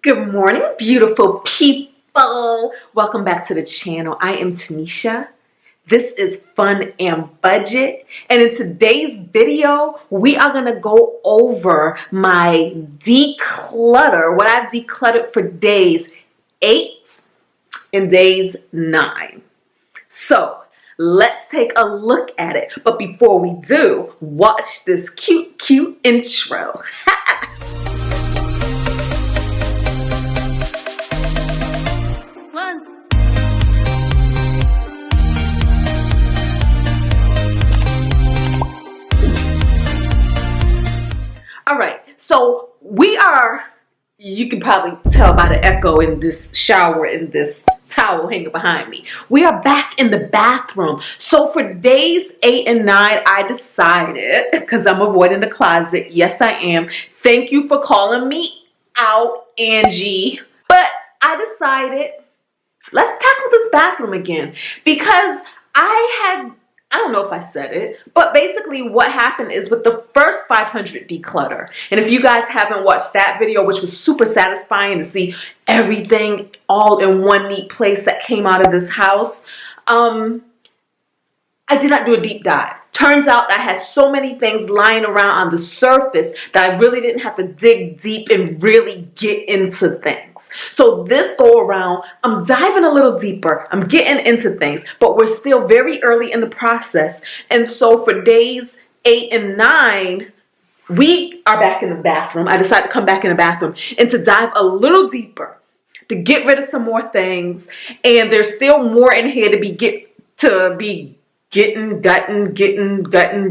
Good morning, beautiful people. Welcome back to the channel. I am Tinesha. This is Fun and Budget. And in today's video, we are going to go over my declutter, what I've decluttered for days 8 and days 9. So let's take a look at it. But before we do, watch this cute intro. All right, so you can probably tell by the echo in this shower and this towel hanging behind me. We are back in the bathroom. So for days 8 and 9, I decided, because I'm avoiding the closet, yes I am. Thank you for calling me out, Angie. But I decided, let's tackle this bathroom again, because I don't know if I said it, but basically what happened is with the first 500 declutter, and if you guys haven't watched that video, which was super satisfying to see everything all in one neat place that came out of this house, I did not do a deep dive. Turns out I had so many things lying around on the surface that I really didn't have to dig deep and really get into things. So this go around, I'm diving a little deeper. I'm getting into things, but we're still very early in the process. And so for days 8 and 9, we are back in the bathroom. I decided to come back in the bathroom and to dive a little deeper, to get rid of some more things. And there's still more in here to be getting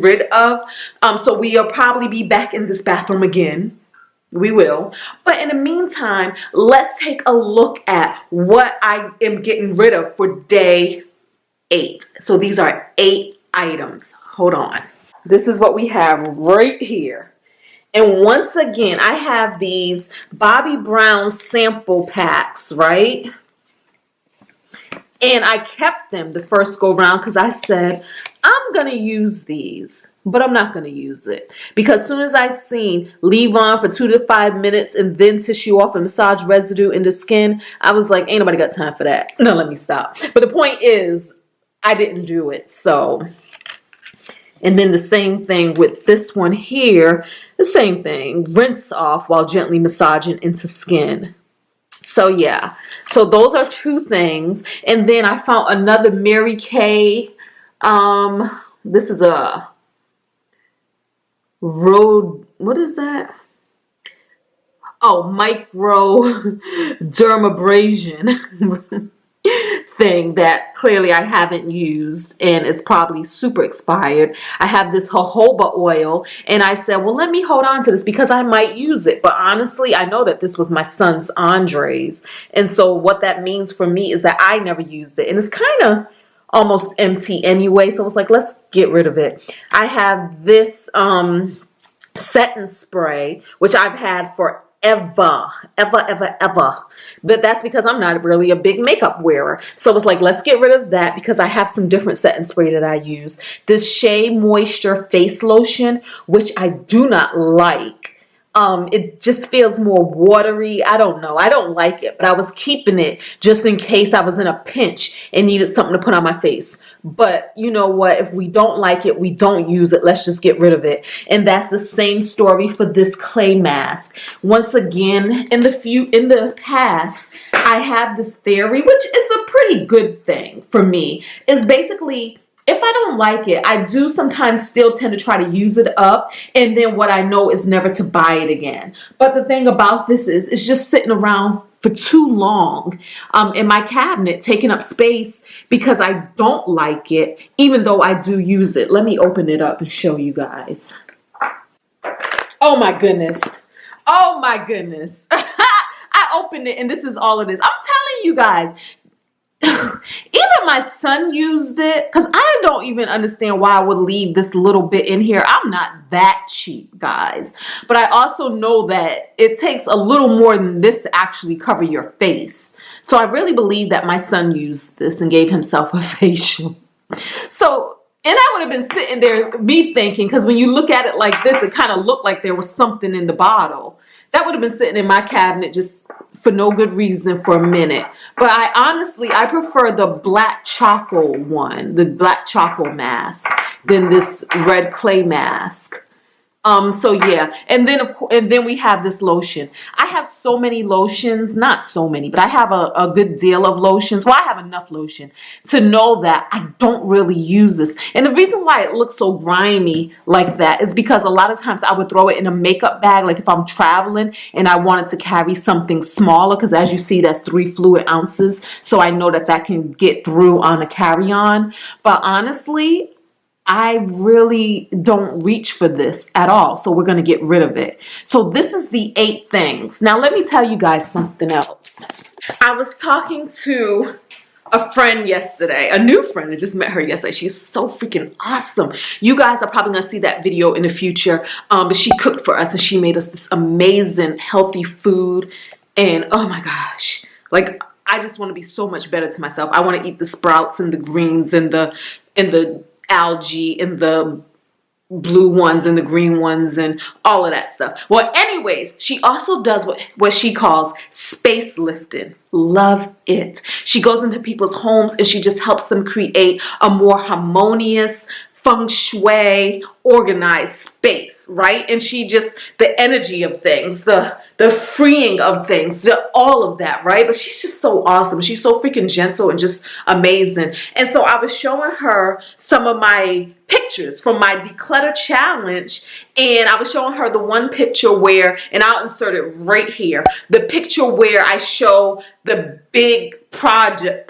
rid of. So we'll probably be back in this bathroom again. We will. But in the meantime, let's take a look at what I am getting rid of for day 8. So these are 8 items. Hold on. This is what we have right here. And once again, I have these Bobbi Brown sample packs, right? And I kept them the first go round because I said, I'm going to use these, but I'm not going to use it. Because as soon as I seen leave on for 2 to 5 minutes and then tissue off and massage residue in the skin, I was like, ain't nobody got time for that. No, let me stop. But the point is, I didn't do it. So, and then the same thing with this one here, the same thing, rinse off while gently massaging into skin. So yeah, so those are 2 things. And then I found another Mary Kay. This is a what is that? Oh, micro dermabrasion thing that clearly I haven't used and it's probably super expired. I have this jojoba oil and I said, well, let me hold on to this because I might use it. But honestly, I know that this was my son's Andre's. And so what that means for me is that I never used it. And it's kind of almost empty anyway. So it's like, let's get rid of it. I have this setting spray, which I've had for ever. But that's because I'm not really a big makeup wearer. So it's like, let's get rid of that because I have some different setting spray that I use. This Shea Moisture face lotion, which I do not like. It just feels more watery. I don't know. I don't like it, but I was keeping it just in case I was in a pinch and needed something to put on my face. But you know what? If we don't like it, we don't use it. Let's just get rid of it. And that's the same story for this clay mask. Once again, in the past, I have this theory, which is a pretty good thing for me, is basically, if I don't like it, I do sometimes still tend to try to use it up. And then what I know is never to buy it again. But the thing about this is it's just sitting around for too long in my cabinet, taking up space because I don't like it, even though I do use it. Let me open it up and show you guys. Oh my goodness. Oh my goodness. I opened it and this is all it is. I'm telling you guys. Either my son used it, because I don't even understand why I would leave this little bit in here. I'm not that cheap, guys. But I also know that it takes a little more than this to actually cover your face. So I really believe that my son used this and gave himself a facial. So, and I would have been sitting there, me thinking, because when you look at it like this, it kind of looked like there was something in the bottle. That would have been sitting in my cabinet just for no good reason for a minute. But I prefer the black charcoal one, the black charcoal mask, than this red clay mask. So yeah, and then we have this lotion. I have so many lotions, not so many, but I have a good deal of lotions. Well, I have enough lotion to know that I don't really use this. And the reason why it looks so grimy like that is because a lot of times I would throw it in a makeup bag, like if I'm traveling and I wanted to carry something smaller, because as you see, that's 3 fluid ounces. So I know that can get through on a carry-on. But honestly, I really don't reach for this at all. So we're going to get rid of it. So this is the 8 things. Now let me tell you guys something else. I was talking to a friend yesterday, a new friend. I just met her yesterday. She's so freaking awesome. You guys are probably going to see that video in the future. But she cooked for us and she made us this amazing healthy food. And oh my gosh, like I just want to be so much better to myself. I want to eat the sprouts and the greens and the algae and the blue ones and the green ones and all of that stuff. Well, anyways, she also does what she calls space lifting. Love it. She goes into people's homes and she just helps them create a more harmonious, feng shui, organized space, right? And she just, the energy of things, the freeing of things, all of that, right? But she's just so awesome. She's so freaking gentle and just amazing. And so I was showing her some of my pictures from my declutter challenge, and I was showing her the one picture where, and I'll insert it right here, the picture where I show the big product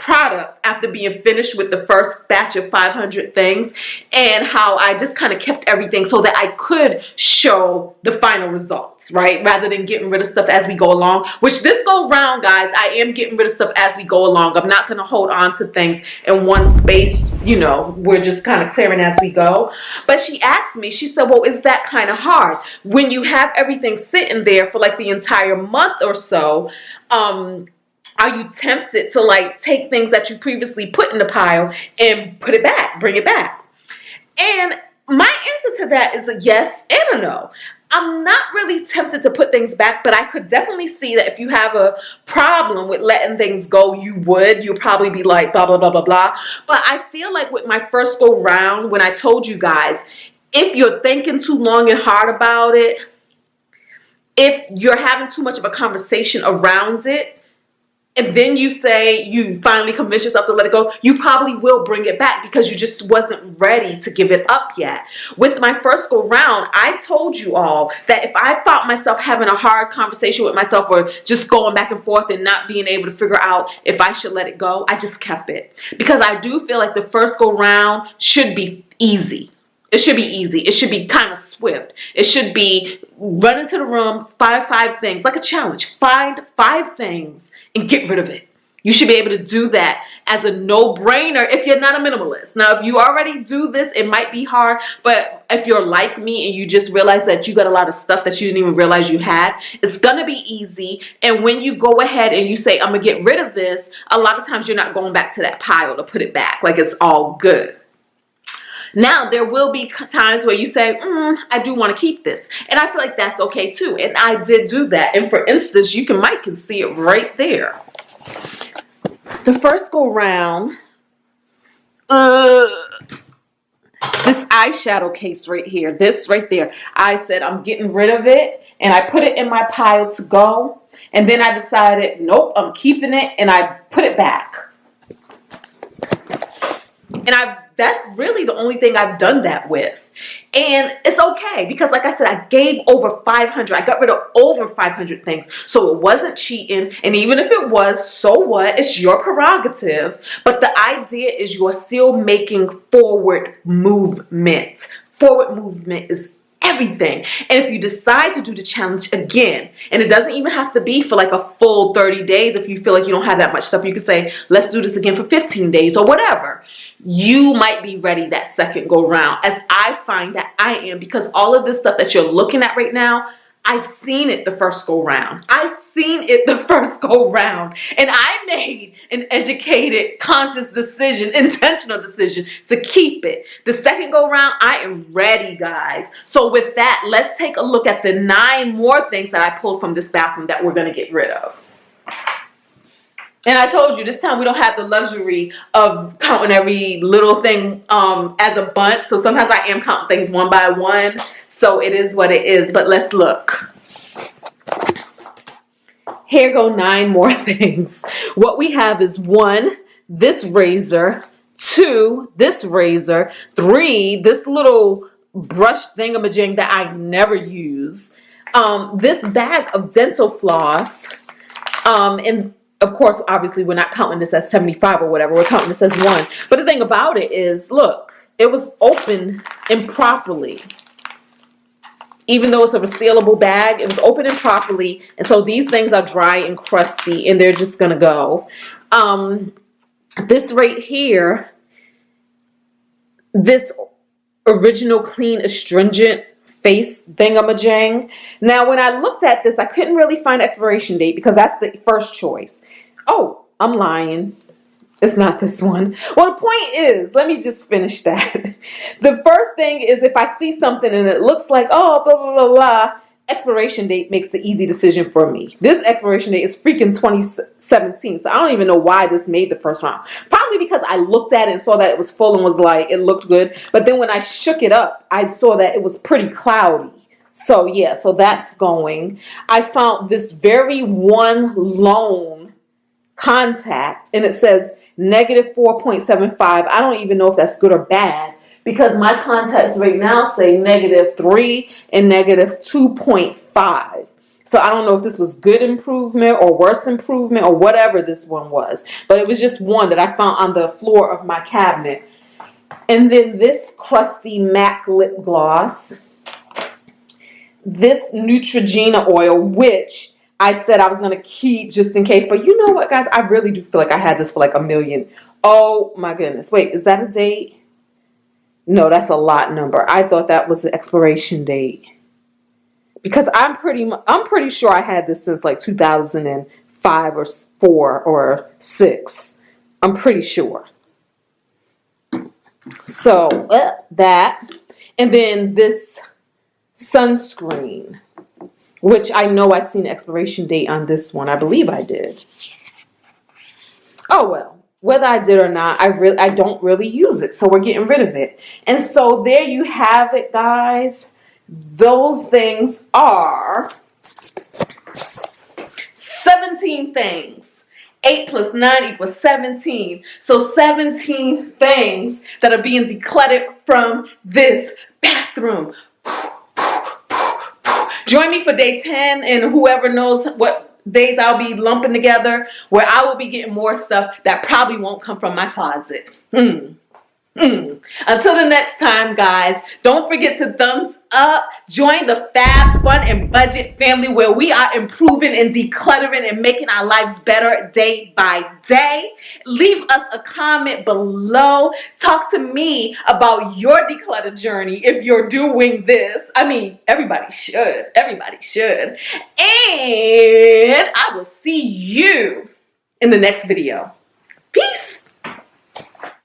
after being finished with the first batch of 500 things, and how I just kind of kept everything so that I could show the final results, right? Rather than getting rid of stuff as we go along, which this go round, guys, I am getting rid of stuff as we go along. I'm not going to hold on to things in one space, you know, we're just kind of clearing as we go. But she asked me, she said, well, is that kind of hard? When you have everything sitting there for like the entire month or so, are you tempted to like take things that you previously put in the pile and put it back, bring it back? And my answer to that is a yes and a no. I'm not really tempted to put things back, but I could definitely see that if you have a problem with letting things go, you'd probably be like, blah, blah, blah, blah, blah. But I feel like with my first go round, when I told you guys, if you're thinking too long and hard about it, if you're having too much of a conversation around it, and then you say you finally convince yourself to let it go, you probably will bring it back because you just wasn't ready to give it up yet. With my first go round, I told you all that if I found myself having a hard conversation with myself or just going back and forth and not being able to figure out if I should let it go, I just kept it. Because I do feel like the first go round should be easy. It should be easy. It should be kind of swift. It should be run into the room, find 5 things, like a challenge. Find 5 things and get rid of it. You should be able to do that as a no-brainer if you're not a minimalist. Now, if you already do this, it might be hard, but if you're like me and you just realize that you got a lot of stuff that you didn't even realize you had, it's going to be easy. And when you go ahead and you say, I'm going to get rid of this, a lot of times you're not going back to that pile to put it back. Like it's all good. Now, there will be times where you say, I do want to keep this. And I feel like that's okay too. And I did do that. And for instance, you might can see it right there. The first go round, this eyeshadow case right here, this right there, I said I'm getting rid of it. And I put it in my pile to go. And then I decided, nope, I'm keeping it. And I put it back. And that's really the only thing I've done that with. And it's okay because like I said, I gave over 500. I got rid of over 500 things. So it wasn't cheating. And even if it was, so what? It's your prerogative. But the idea is you're still making forward movement. Forward movement is everything. And if you decide to do the challenge again, and it doesn't even have to be for like a full 30 days. If you feel like you don't have that much stuff, you can say, let's do this again for 15 days or whatever. You might be ready that second go round, as I find that I am, because all of this stuff that you're looking at right now, I've seen it the first go round. I've seen it the first go round. And I made an educated, conscious decision, intentional decision to keep it. The second go round, I am ready, guys. So with that, let's take a look at the 9 more things that I pulled from this bathroom that we're going to get rid of. And I told you, this time we don't have the luxury of counting every little thing as a bunch. So sometimes I am counting things one by one. So it is what it is. But let's look. Here go 9 more things. What we have is 1, this razor, 2, this razor, 3, this little brush thingamajig that I never use, this bag of dental floss, and of course, obviously, we're not counting this as 75 or whatever. We're counting this as 1. But the thing about it is, look, it was open improperly. Even though it's a resealable bag, it was open improperly. And so these things are dry and crusty, and they're just going to go. This right here, this original clean astringent face thingamajig. Now, when I looked at this, I couldn't really find expiration date because that's the first choice. Oh, I'm lying. It's not this one. Well, the point is, let me just finish that. The first thing is if I see something and it looks like, oh, blah, blah, blah, blah, expiration date makes the easy decision for me. This expiration date is freaking 2017, so I don't even know why this made the first round. Probably because I looked at it and saw that it was full and was like, it looked good. But then when I shook it up, I saw that it was pretty cloudy. So yeah, so that's going. I found this very one lone contact, and it says negative 4.75. I don't even know if that's good or bad, because my contacts right now say negative 3 and negative 2.5. So I don't know if this was good improvement or worse improvement or whatever this one was. But it was just one that I found on the floor of my cabinet. And then this crusty MAC lip gloss. This Neutrogena oil, which I said I was going to keep just in case. But you know what, guys? I really do feel like I had this for like $1 million. Oh, my goodness. Wait, is that a date? No, that's a lot number. I thought that was the expiration date. Because I'm pretty sure I had this since like 2005 or 4 or 6. I'm pretty sure. So, that. And then this sunscreen, which I know I seen the expiration date on this one. I believe I did. Oh, well. Whether I did or not, I don't really use it. So we're getting rid of it. And so there you have it, guys. Those things are 17 things. 8 plus 9 equals 17. So 17 things that are being decluttered from this bathroom. Join me for day 10, and whoever knows what days I'll be lumping together, where I will be getting more stuff that probably won't come from my closet. Until the next time, guys, don't forget to thumbs up. Join the Fab, Fun, and Budget family, where we are improving and decluttering and making our lives better day by day. Leave us a comment below. Talk to me about your declutter journey if you're doing this. I mean, everybody should. Everybody should. And I will see you in the next video. Peace.